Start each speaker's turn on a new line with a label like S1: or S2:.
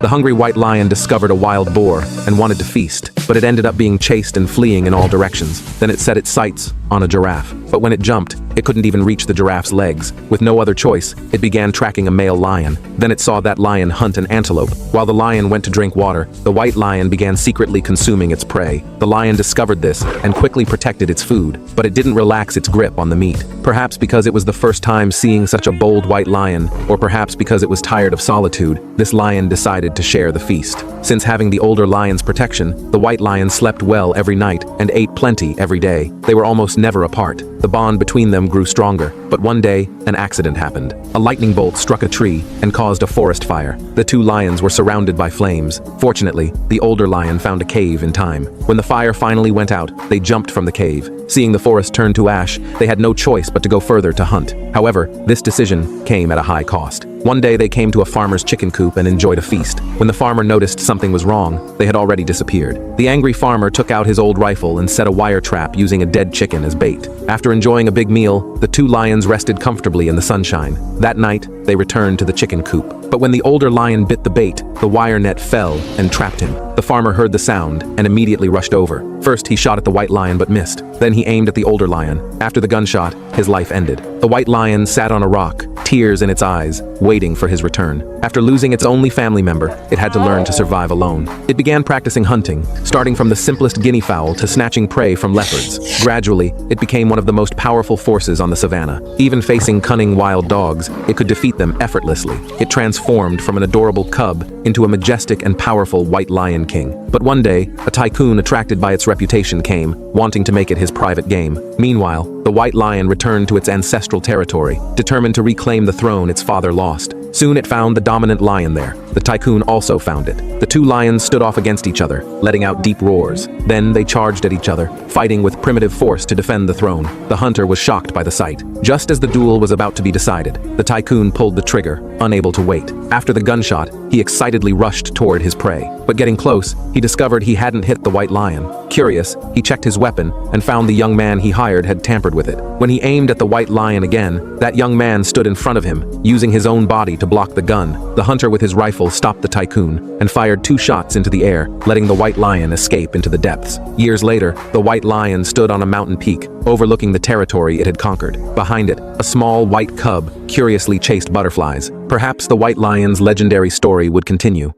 S1: The hungry white lion discovered a wild boar and wanted to feast, but it ended up being chased and fleeing in all directions. Then it set its sights on a giraffe. But when it jumped, it couldn't even reach the giraffe's legs. With no other choice, it began tracking a male lion. Then it saw that lion hunt an antelope. While the lion went to drink water, the white lion began secretly consuming its prey. The lion discovered this and quickly protected its food, but it didn't relax its grip on the meat. Perhaps because it was the first time seeing such a bold white lion, or perhaps because it was tired of solitude, this lion decided to share the feast. Since having the older lion's protection, the white lion slept well every night and ate plenty every day. They were almost never apart. The bond between them grew stronger, but one day, an accident happened. A lightning bolt struck a tree and caused a forest fire. The two lions were surrounded by flames. Fortunately, the older lion found a cave in time. When the fire finally went out, they jumped from the cave. Seeing the forest turn to ash, they had no choice but to go further to hunt. However, this decision came at a high cost. One day they came to a farmer's chicken coop and enjoyed a feast. When the farmer noticed something was wrong, they had already disappeared. The angry farmer took out his old rifle and set a wire trap using a dead chicken as bait. After enjoying a big meal, the two lions rested comfortably in the sunshine. That night, they returned to the chicken coop. But when the older lion bit the bait, the wire net fell and trapped him. The farmer heard the sound and immediately rushed over. First, he shot at the white lion but missed. Then he aimed at the older lion. After the gunshot, his life ended. The white lion sat on a rock, tears in its eyes, waiting for his return. After losing its only family member, it had to learn to survive alone. It began practicing hunting, starting from the simplest guinea fowl to snatching prey from leopards. Gradually, it became one of the most powerful forces on the savannah. Even facing cunning wild dogs, it could defeat them effortlessly. It transformed from an adorable cub into a majestic and powerful white lion king. But one day, a tycoon attracted by its reputation came, wanting to make it his private game. Meanwhile, the white lion returned to its ancestral territory, determined to reclaim the throne its father lost. Soon it found the dominant lion there. The tycoon also found it. The two lions stood off against each other, letting out deep roars. Then they charged at each other, fighting with primitive force to defend the throne. The hunter was shocked by the sight. Just as the duel was about to be decided, the tycoon pulled the trigger, unable to wait. After the gunshot, he excitedly rushed toward his prey. But getting close, he discovered he hadn't hit the white lion. Curious, he checked his weapon and found the young man he hired had tampered with it. When he aimed at the white lion again, that young man stood in front of him, using his own body to block the gun. The hunter with his rifle stopped the tycoon and fired 2 shots into the air, letting the white lion escape into the depths. Years later, the white lion stood on a mountain peak, overlooking the territory it had conquered. Behind it, a small white cub curiously chased butterflies. Perhaps the white lion's legendary story would continue.